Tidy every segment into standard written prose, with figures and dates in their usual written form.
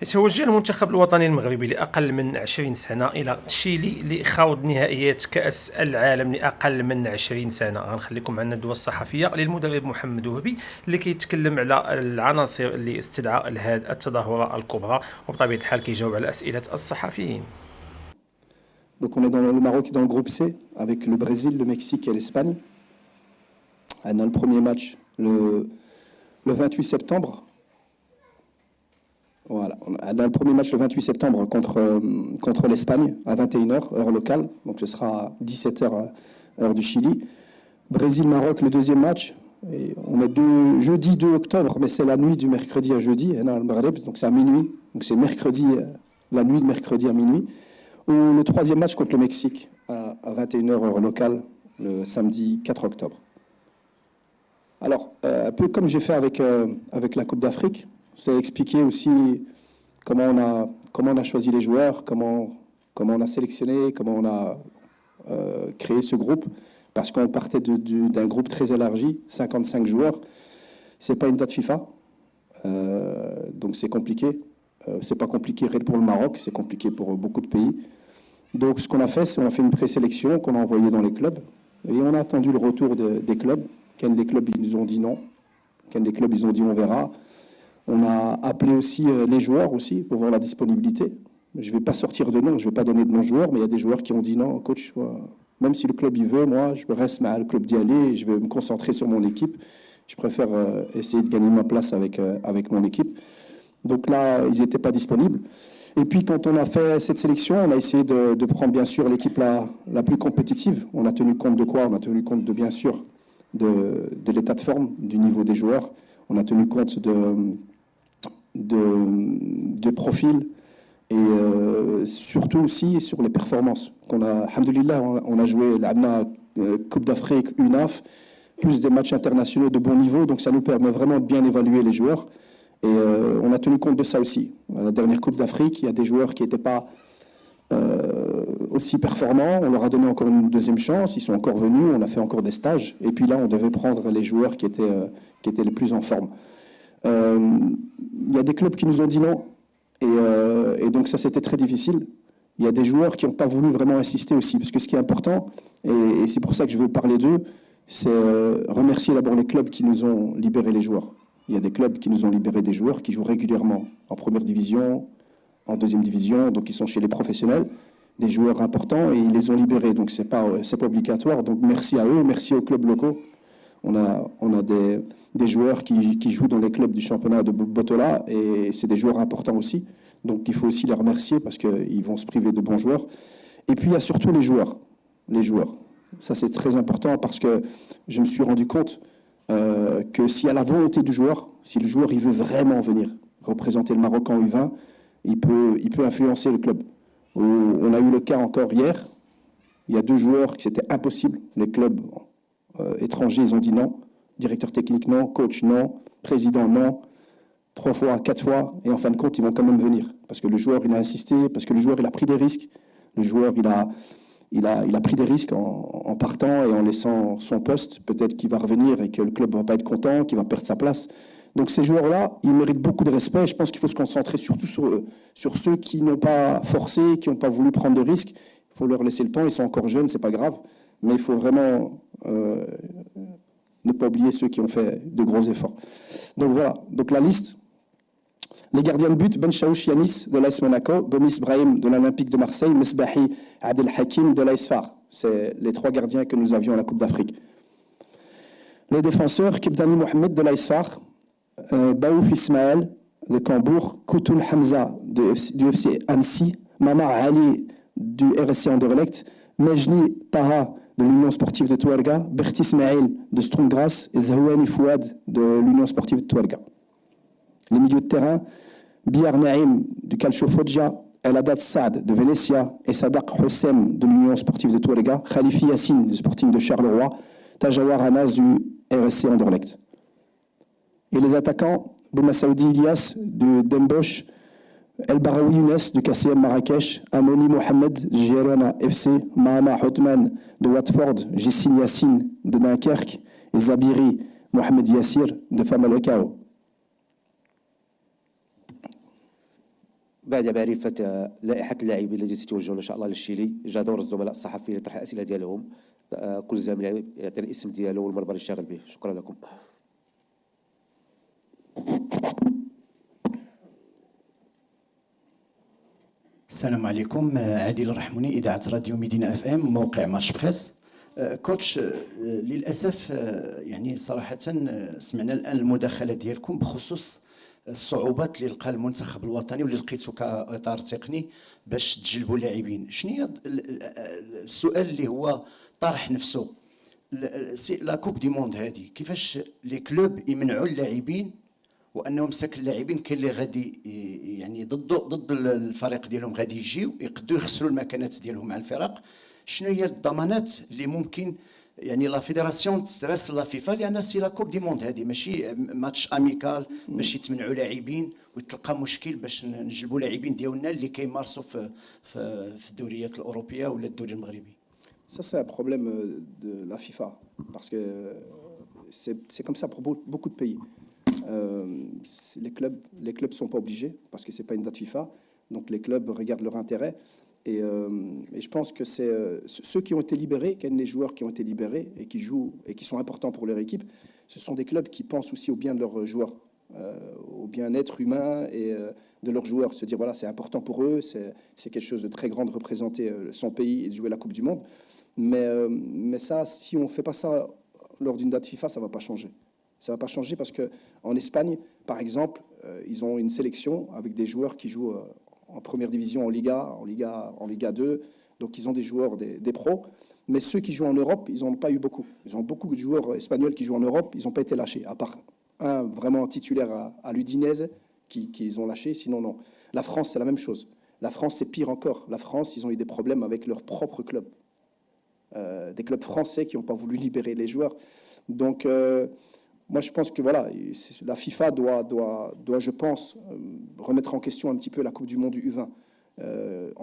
يتوجه المنتخب الوطني المغربي لأقل من 20 سنة إلى تشيلي لخوض نهائيات كأس العالم لأقل من 20 سنة. غنخليكم عنا الندوة الصحفية للمدرب محمد وهبي اللي كيتكلم على العناصر اللي استدعى لهذه التظاهرة الكبرى، وبطبيعة الحال كيجاوب على أسئلة الصحفيين. Donc on est dans le Maroc est dans le groupe C avec le Brésil, le Mexique et l'Espagne. On a le premier match le 28 septembre. Voilà, on a le premier match le 28 septembre contre l'Espagne à 21h, heure locale. Donc ce sera à 17h, heure du Chili. Brésil-Maroc, le deuxième match. Et on est jeudi 2 octobre, mais c'est la nuit du mercredi à jeudi. Donc c'est à minuit. Donc c'est mercredi, la nuit de mercredi à minuit. Ou le troisième match contre le Mexique à 21h, heure locale, le samedi 4 octobre. Alors, un peu comme j'ai fait avec la Coupe d'Afrique, c'est expliquer aussi comment on a choisi les joueurs, comment on a sélectionné, comment on a créé ce groupe, parce qu'on partait d'un groupe très élargi, 55 joueurs. C'est pas une date FIFA, donc c'est compliqué. C'est pas compliqué pour le Maroc, c'est compliqué pour beaucoup de pays. Donc ce qu'on a fait, c'est qu'on a fait une présélection qu'on a envoyée dans les clubs, et on a attendu le retour des clubs. Quels des clubs ils nous ont dit non, quels des clubs ils ont dit on verra. On a appelé aussi les joueurs aussi pour voir la disponibilité. Je ne vais pas sortir de nom, je ne vais pas donner de nom de joueurs, mais il y a des joueurs qui ont dit non, coach, même si le club y veut, moi je reste le club d'y aller et je vais me concentrer sur mon équipe. Je préfère essayer de gagner ma place avec mon équipe. Donc là, ils n'étaient pas disponibles. Et puis quand on a fait cette sélection, on a essayé de prendre bien sûr l'équipe la plus compétitive. On a tenu compte de quoi? On a tenu compte de bien sûr de l'état de forme, du niveau des joueurs. On a tenu compte de profil et surtout aussi sur les performances. Alhamdoulilah, on a joué la Coupe d'Afrique, UNAF, plus des matchs internationaux de bon niveau, donc ça nous permet vraiment de bien évaluer les joueurs. Et on a tenu compte de ça aussi. À la dernière Coupe d'Afrique, il y a des joueurs qui n'étaient pas aussi performants. On leur a donné encore une deuxième chance. Ils sont encore venus. On a fait encore des stages. Et puis là, on devait prendre les joueurs qui étaient les plus en forme. Il y a des clubs qui nous ont dit non. Et donc ça, c'était très difficile. Il y a des joueurs qui n'ont pas voulu vraiment insister aussi. Parce que ce qui est important, et c'est pour ça que je veux parler d'eux, c'est remercier d'abord les clubs qui nous ont libéré les joueurs. Il y a des clubs qui nous ont libéré des joueurs qui jouent régulièrement en première division, en deuxième division, donc ils sont chez les professionnels, des joueurs importants, et ils les ont libérés. Donc c'est pas obligatoire. Donc merci à eux, merci aux clubs locaux. On a des joueurs qui jouent dans les clubs du championnat de Botola, et c'est des joueurs importants aussi. Donc il faut aussi les remercier parce qu'ils vont se priver de bons joueurs. Et puis il y a surtout les joueurs. Les joueurs. Ça c'est très important parce que je me suis rendu compte que s'il y a la volonté du joueur, si le joueur il veut vraiment venir représenter le Maroc en U20, il peut influencer le club. On a eu le cas encore hier, il y a 2 joueurs qui c'était impossible, les clubs étrangers ils ont dit non, directeur technique non, coach non, président non, 3 fois, 4 fois, et en fin de compte ils vont quand même venir, parce que le joueur il a insisté, parce que le joueur il a pris des risques, le joueur il a pris des risques en partant et en laissant son poste. Peut-être qu'il va revenir et que le club ne va pas être content, qu'il va perdre sa place. Donc ces joueurs-là, ils méritent beaucoup de respect. Je pense qu'il faut se concentrer surtout sur ceux qui n'ont pas forcé, qui n'ont pas voulu prendre de risques. Il faut leur laisser le temps. Ils sont encore jeunes, c'est pas grave. Mais il faut vraiment ne pas oublier ceux qui ont fait de gros efforts. Donc voilà. Donc la liste. Les gardiens de but, Ben Chaouch Yanis de l'AS Monaco, Gomis Brahim de l'Olympique de Marseille, Mesbahi Adel Hakim de l'AS Far. C'est les 3 gardiens que nous avions à la Coupe d'Afrique. Les défenseurs, Kibdani Mohamed de l'AS Far, Baouf Ismaël de Cambourg, Koutoul Hamza du FC Annecy, Mamar Ali du RSC Anderlecht, Mejni Taha de l'Union Sportive de Touarega, Berti Ismail de Stronggrass et Zahouani Fouad de l'Union Sportive de Touarega. Les milieux de terrain, Biyar Naïm du Calcio Foggia, El Haddad Saad de Venezia et Sadak Hossem de l'Union Sportive de Touarega, Khalifi Yassine du Sporting de Charleroi, Tajawar Anas du RSC Anderlecht. Et les attaquants, Boumassaoudi Ilyas de Dembosch, El Baraoui Younes du KCM Marrakech, Amoni Mohamed de Girona FC, Mahama Houtman de Watford, Jessine Yassine de Dunkerque et Zabiri Mohamed Yassir de Famalicão. بعد معرفة لائحة اللاعبين التي ستوجهون إن شاء الله للشيلي، جاء دور الزملاء الصحفيين لطرح الأسئلة ديالهم. كل زميل يعطي الاسم ديالو والمنبر اللي شاغل به. شكرا لكم. السلام عليكم. عادل الرحموني، إذاعة راديو مدينة اف ام، موقع مارش بريس. كوتش، للأسف يعني صراحة سمعنا الآن المداخلة ديالكم بخصوص الصعوبات اللي لقى المنتخب الوطني واللي لقيتو كإطار تقني باش تجلبوا لاعبين. شنو هي السؤال اللي هو طرح نفسه؟ لا كوب دي موند هذه كيفاش لي كلوب يمنعوا اللاعبين وانهم مساك اللاعبين كاين اللي غادي يعني ضد الفريق ديالهم غادي يجيو يقدروا يخسروا المكانات ديالهم مع الفرق؟ شنو هي الضمانات اللي ممكن يعني لا فيدراسيون تراسل لا فيفا، لان سي لا كوب دي موند هذه ماشي ماتش اميكال باش يتمنعوا لاعبين ويتلقى مشكل باش نجلبوا لاعبين ديالنا اللي كيمارسوا في الدوريات الاوروبيه ولا الدوري المغربي. Ça, c'est un problème de la FIFA, parce que c'est comme ça pour beaucoup de pays. Les clubs sont pas obligés, parce que c'est pas une date FIFA, donc les clubs regardent leur intérêt. Et je pense que c'est ceux qui ont été libérés, les joueurs qui ont été libérés et qui jouent et qui sont importants pour leur équipe, ce sont des clubs qui pensent aussi au bien de leurs joueurs, au bien-être humain et de leurs joueurs. Se dire, voilà, c'est important pour eux, c'est quelque chose de très grand de représenter son pays et de jouer la Coupe du Monde. Mais ça, si on ne fait pas ça lors d'une date FIFA, ça ne va pas changer. Ça ne va pas changer parce qu'en Espagne, par exemple, ils ont une sélection avec des joueurs qui jouent en première division, en Liga 2. Donc, ils ont des joueurs, des pros. Mais ceux qui jouent en Europe, ils n'en ont pas eu beaucoup. Ils ont beaucoup de joueurs espagnols qui jouent en Europe. Ils n'ont pas été lâchés, à part un vraiment titulaire à l'Udinese qu'ils ont lâché. Sinon, non. La France, c'est la même chose. La France, c'est pire encore. La France, ils ont eu des problèmes avec leur propre club. Des clubs français qui n'ont pas voulu libérer les joueurs. Donc, moi, je pense que voilà, la FIFA doit, je pense, remettre en question un petit peu la Coupe du Monde du U20.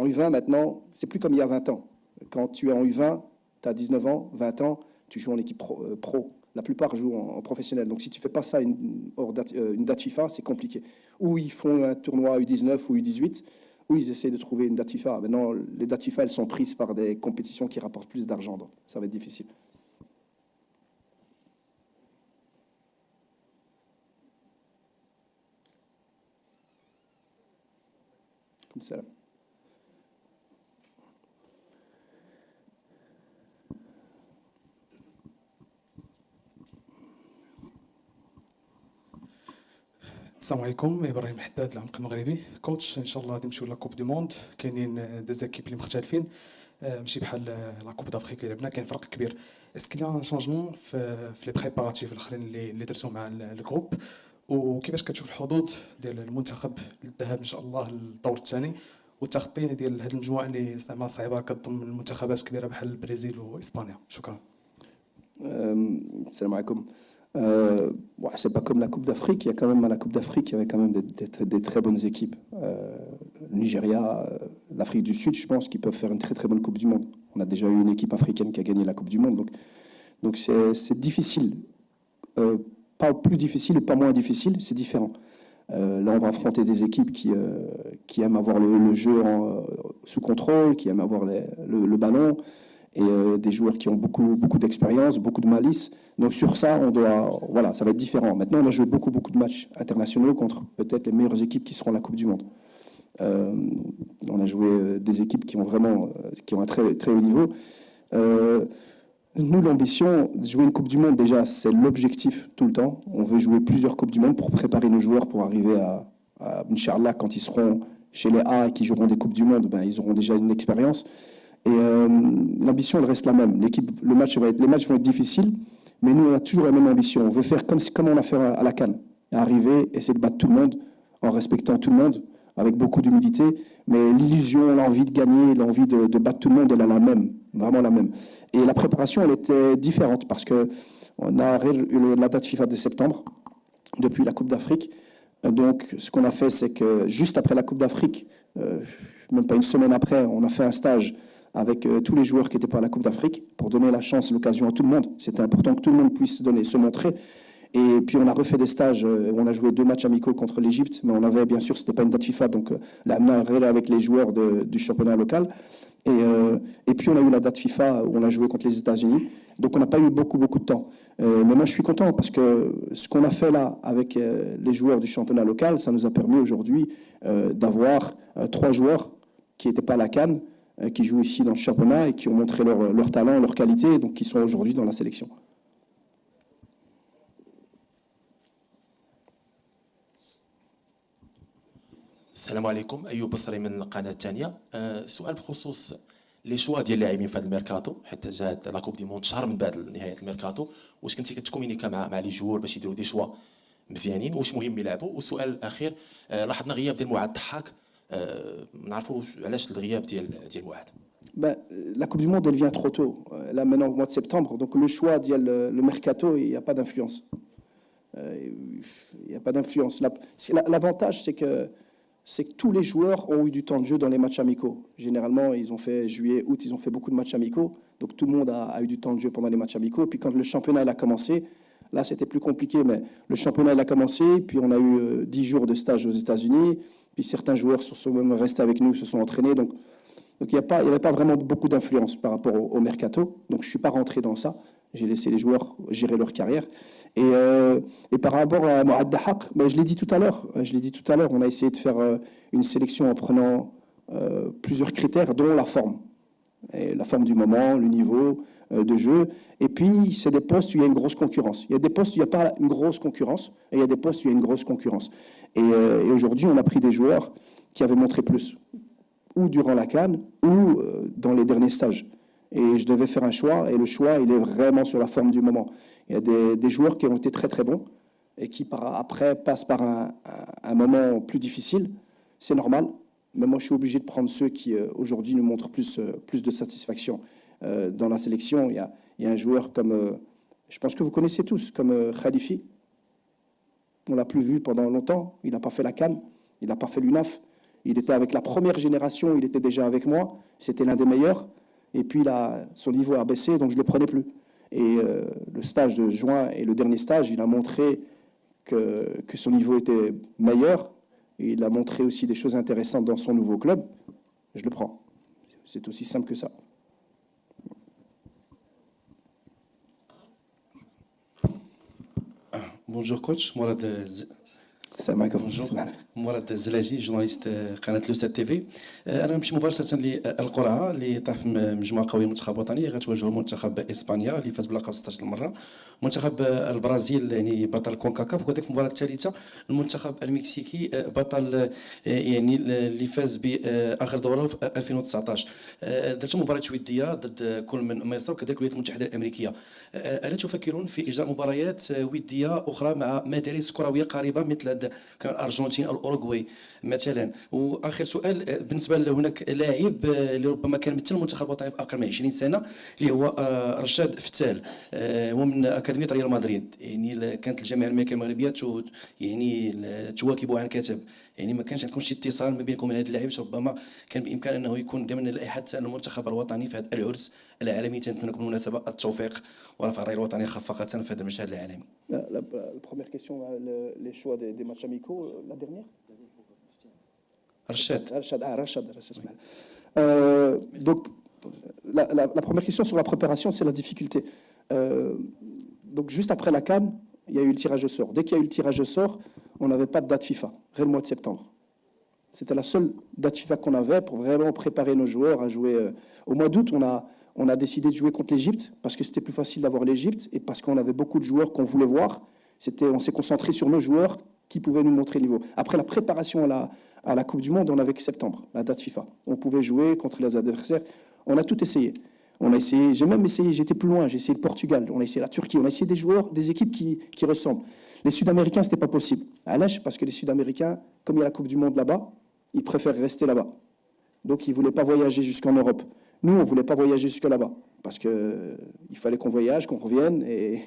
En U20, maintenant, c'est plus comme il y a 20 ans. Quand tu es en U20, tu as 19 ans, 20 ans, tu joues en équipe pro. La plupart jouent en professionnel. Donc, si tu ne fais pas ça une date FIFA, c'est compliqué. Ou ils font un tournoi U19 ou U18, où ils essaient de trouver une date FIFA. Maintenant, les dates FIFA, elles sont prises par des compétitions qui rapportent plus d'argent. Donc, ça va être difficile. Comme ça. السلام عليكم. ابراهيم حداد، العمق المغربي. كوتش، ان شاء الله غادي نمشيو لا كوب دو موند. كاينين دي زيكيب اللي مختلفين، ماشي بحال لا كوب دافريك اللي لعبنا، كاين فرق كبير. اسكو لي ان شونجمون في لي بريباراتيف الاخرين اللي درتو مع الجروب، وكيفاش كتشوف الحظوظ ديال المنتخب للذهاب ان شاء الله للدور الثاني والتخطي ديال هذه المجموعه اللي زعما صعيبه كتضم المنتخبات كبيره بحال البرازيل واسبانيا؟ شكرا. السلام عليكم. C'est pas comme la Coupe d'Afrique. Il y a quand même à la Coupe d'Afrique, il y avait quand même des très bonnes équipes. Le Nigeria, l'Afrique du Sud, je pense qu'ils peuvent faire une très très bonne Coupe du Monde. On a déjà eu une équipe africaine qui a gagné la Coupe du Monde, donc c'est difficile. Pas plus difficile ou pas moins difficile, c'est différent. Là, on va affronter des équipes qui aiment avoir le jeu sous contrôle, qui aiment avoir le ballon. Et des joueurs qui ont beaucoup d'expérience, beaucoup de malice. Donc sur ça, voilà, ça va être différent. Maintenant, on a joué beaucoup de matchs internationaux contre peut-être les meilleures équipes qui seront à la Coupe du Monde. On a joué des équipes qui ont un très très haut niveau. Nous, l'ambition de jouer une Coupe du Monde, déjà, c'est l'objectif tout le temps. On veut jouer plusieurs Coupes du Monde pour préparer nos joueurs pour arriver à Inch'Allah, quand ils seront chez les A et qui joueront des Coupes du Monde, ben, ils auront déjà une expérience. Et l'ambition, elle reste la même. Les matchs vont être difficiles, mais nous, on a toujours la même ambition. On veut faire comme on a fait à la CAN. Arriver, essayer de battre tout le monde, en respectant tout le monde, avec beaucoup d'humilité. Mais l'illusion, l'envie de gagner, l'envie de battre tout le monde, elle est la même, vraiment la même. Et la préparation, elle était différente, parce qu'on a la date FIFA de septembre, depuis la Coupe d'Afrique. Donc, ce qu'on a fait, c'est que juste après la Coupe d'Afrique, même pas une semaine après, on a fait un stage avec tous les joueurs qui n'étaient pas à la Coupe d'Afrique pour donner la chance, l'occasion à tout le monde. C'était important que tout le monde puisse se montrer. Et puis on a refait des stages, on a joué 2 matchs amicaux contre l'Égypte, mais on avait bien sûr, c'était pas une date FIFA, donc là on a avec les joueurs du championnat local. Et puis on a eu la date FIFA où on a joué contre les États-Unis, donc on n'a pas eu beaucoup de temps. Mais moi je suis content parce que ce qu'on a fait là avec les joueurs du championnat local, ça nous a permis aujourd'hui d'avoir 3 joueurs qui n'étaient pas à la CAN, qui jouent ici dans le championnat et qui ont montré leur talent, leur qualité, donc qui sont aujourd'hui dans la sélection. السلام عليكم. ايوب بصري من القناه الثانيه. سؤال بخصوص لي شوا ديال اللاعبين في هذا الميركاتو، حتى جات لا كوب دي موند شهر من بعد نهايه الميركاتو. واش كنتي كتكومينيكا مع لي جوور باش يديروا دي شوا مزيانين، واش مهم يلعبوا؟ والسؤال الاخير، لاحظنا غياب ديال معاذ الضحاك، نعرفوا علاش الغياب ديال معاذ؟ Ben, la Coupe du Monde, elle vient trop tôt. Là, maintenant, au mois de septembre. Donc, le choix, le mercato, il n'y a pas d'influence. Il n'y a pas d'influence. L'avantage, c'est que tous les joueurs ont eu du temps de jeu dans les matchs amicaux. Généralement, ils ont fait juillet, août, ils ont fait beaucoup de matchs amicaux. Donc, tout le monde a eu du temps de jeu pendant les matchs amicaux. Et puis, quand le championnat il a commencé, là, c'était plus compliqué. Mais le championnat il a commencé. Puis, on a eu 10 jours de stage aux États-Unis. Puis, certains joueurs sont même restés avec nous, se sont entraînés. Donc il n'y avait pas vraiment beaucoup d'influence par rapport au mercato. Donc, je ne suis pas rentré dans ça. J'ai laissé les joueurs gérer leur carrière. Et par rapport à Mouad Dahak, ben, je l'ai dit tout à l'heure, on a essayé de faire une sélection en prenant plusieurs critères, dont la forme. Et la forme du moment, le niveau de jeu. Et puis, c'est des postes où il y a une grosse concurrence. Il y a des postes où il n'y a pas une grosse concurrence, et il y a des postes où il y a une grosse concurrence. Et aujourd'hui, on a pris des joueurs qui avaient montré plus, ou durant la CAN, ou dans les derniers stages. Et je devais faire un choix, et le choix, il est vraiment sur la forme du moment. Il y a des joueurs qui ont été très très bons, et qui après passent par un moment plus difficile. C'est normal, mais moi je suis obligé de prendre ceux qui aujourd'hui nous montrent plus de satisfaction. Dans la sélection, il y a un joueur comme, je pense que vous connaissez tous, comme Khalifi. On ne l'a plus vu pendant longtemps, il n'a pas fait la CAN, il n'a pas fait l'UNAF. Il était avec la première génération, il était déjà avec moi, c'était l'un des meilleurs. Et puis là, son niveau a baissé, donc je ne le prenais plus. Et le stage de juin et le dernier stage, il a montré que son niveau était meilleur. Et il a montré aussi des choses intéressantes dans son nouveau club. Je le prends. C'est aussi simple que ça. Bonjour coach, Mourad. السلام عليكم. مراد الزلاجي جورناليست قناه لوسات تي في. انا نمشي مباشره للقرعه اللي طاح في مجموعه قويه منتخب وطني غتواجهوا منتخب اسبانيا اللي فاز باللقب 16 مره، منتخب البرازيل يعني بطل كونكاكاف، وكذلك في المباراه الثالثه المنتخب المكسيكي بطل يعني اللي فاز باخر دوره في 2019. درتوا مباريات وديه ضد كل من مصر وكذلك الولايات المتحده الامريكيه. الا تفكرون في اجراء مباريات وديه اخرى مع مدارس كرويه قريبه مثل الارجنتين او الاوروغواي مثلا؟ واخر سؤال، بالنسبه لهناك لاعب اللي ربما كان مثل المنتخب الوطني في اقل من 20 سنه اللي هو رشاد فتال، هو من اكاديميه ريال مدريد. يعني كانت الجامعه الملكيه المغربيه يعني تواكبوا عن كتب، يعني ما كانش عندكم شي اتصال ما بينكم من هذا اللاعب؟ ربما كان بامكان انه يكون ضمن لائحه المنتخب الوطني في هذا العرس العالمي. تنتمنى لكم بالمناسبه التوفيق ورفع الرايه الوطنيه خفاقه في هذا المشهد العالمي. La première question, les choix des matchs amicaux, la dernière رشاد. Rachad. Donc, la première question sur la préparation, c'est la difficulté. Donc, juste après la CAN, il y a eu le tirage au sort. Dès qu'il y a eu le tirage au sort, on n'avait pas de date FIFA, rien le mois de septembre. C'était la seule date FIFA qu'on avait pour vraiment préparer nos joueurs à jouer. Au mois d'août, on a décidé de jouer contre l'Égypte parce que c'était plus facile d'avoir l'Égypte et parce qu'on avait beaucoup de joueurs qu'on voulait voir. On s'est concentré sur nos joueurs qui pouvaient nous montrer le niveau. Après la préparation à la Coupe du Monde, on n'avait que septembre, la date FIFA. On pouvait jouer contre les adversaires. On a tout essayé. J'ai même essayé, j'étais plus loin, j'ai essayé le Portugal, on a essayé la Turquie, on a essayé des joueurs, des équipes qui ressemblent. Les Sud-Américains, ce n'était pas possible. À l'âge, parce que les Sud-Américains, comme il y a la Coupe du Monde là-bas, ils préfèrent rester là-bas. Donc, ils ne voulaient pas voyager jusqu'en Europe. Nous, on ne voulait pas voyager jusque là-bas, parce qu'il fallait qu'on voyage, qu'on revienne, et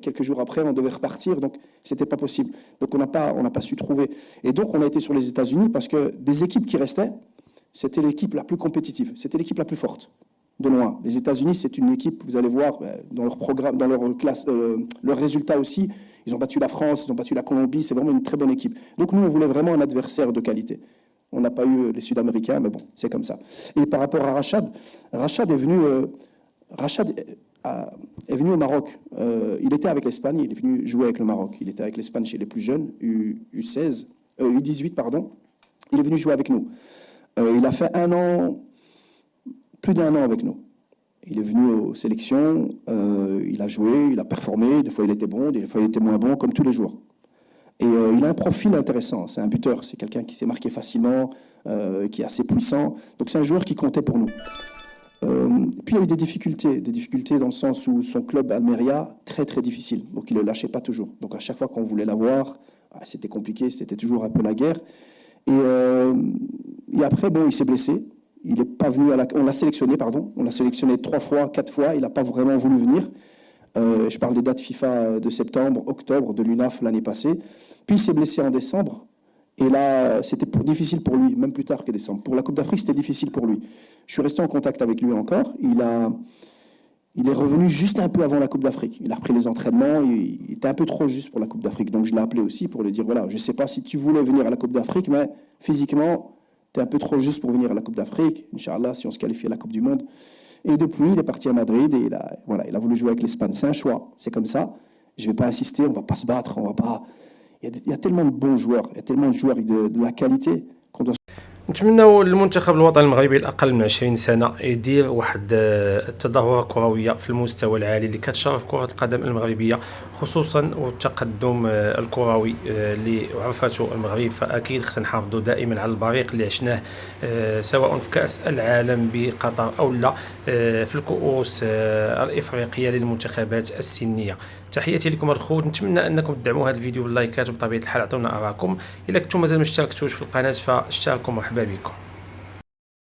quelques jours après, on devait repartir, donc ce n'était pas possible. Donc, on n'a pas su trouver. Et donc, on a été sur les États-Unis, parce que des équipes qui restaient, c'était l'équipe la plus compétitive, c'était l'équipe la plus forte, de loin. Les États-Unis, c'est une équipe, vous allez voir, dans leur programme, dans leur classe, leurs résultats aussi, Ils ont battu la France, ils ont battu la Colombie, c'est vraiment une très bonne équipe. Donc nous, on voulait vraiment un adversaire de qualité. On n'a pas eu les Sud-Américains, mais bon, c'est comme ça. Et par rapport à Rachad, Rachad est venu au Maroc. Il était avec l'Espagne, il est venu jouer avec le Maroc. Il était avec l'Espagne chez les plus jeunes, U18, pardon. Il est venu jouer avec nous. Il a fait plus d'1 an avec nous. Il est venu aux sélections, il a joué, il a performé. Des fois, il était bon, des fois, il était moins bon, comme tous les jours. Et il a un profil intéressant. C'est un buteur, c'est quelqu'un qui s'est marqué facilement, qui est assez puissant. Donc, c'est un joueur qui comptait pour nous. Puis il y a eu des difficultés dans le sens où son club Almeria, très très difficile, donc il ne le lâchait pas toujours. Donc à chaque fois qu'on voulait l'avoir, c'était compliqué, c'était toujours un peu la guerre. Et après, bon, il s'est blessé, il n'est pas venu on l'a sélectionné 3 fois, 4 fois, il n'a pas vraiment voulu venir. Je parle des dates FIFA de septembre, octobre de l'UNAF l'année passée. Puis il s'est blessé en décembre. Et là, c'était difficile pour lui, même plus tard que décembre. Pour la Coupe d'Afrique, c'était difficile pour lui. Je suis resté en contact avec lui encore. Il est revenu juste un peu avant la Coupe d'Afrique. Il a repris les entraînements. Il était un peu trop juste pour la Coupe d'Afrique. Donc, je l'ai appelé aussi pour lui dire, voilà, je ne sais pas si tu voulais venir à la Coupe d'Afrique, mais physiquement, tu es un peu trop juste pour venir à la Coupe d'Afrique. Inch'Allah, si on se qualifie à la Coupe du Monde. Et depuis, il est parti à Madrid et il a voulu jouer avec l'Espagne. C'est un choix. C'est comme ça. Je ne vais pas insister. On ne va pas se battre. On va pas... Il y a tellement de bons joueurs, il y a tellement de joueurs avec de la qualité qu'on doit... نتمنوا المنتخب الوطني المغربي الأقل من 20 سنة يدير واحد التدهور كروية في المستوى العالي اللي كتشرف كرة القدم المغربية خصوصا والتقدم الكروي اللي عرفته المغرب. فأكيد خصنا نحافظوا دائما على البريق اللي عشناه سواء في كأس العالم بقطر أو لا في الكؤوس الإفريقية للمنتخبات السنية. تحياتي لكم الخوت، نتمنى انكم تدعموا هذا الفيديو باللايكات وبطبيعه الحال عطونا ارائكم. الا كنتم مازال ما اشتركتوش في القناه فاشتركوا، مرحبا بكم.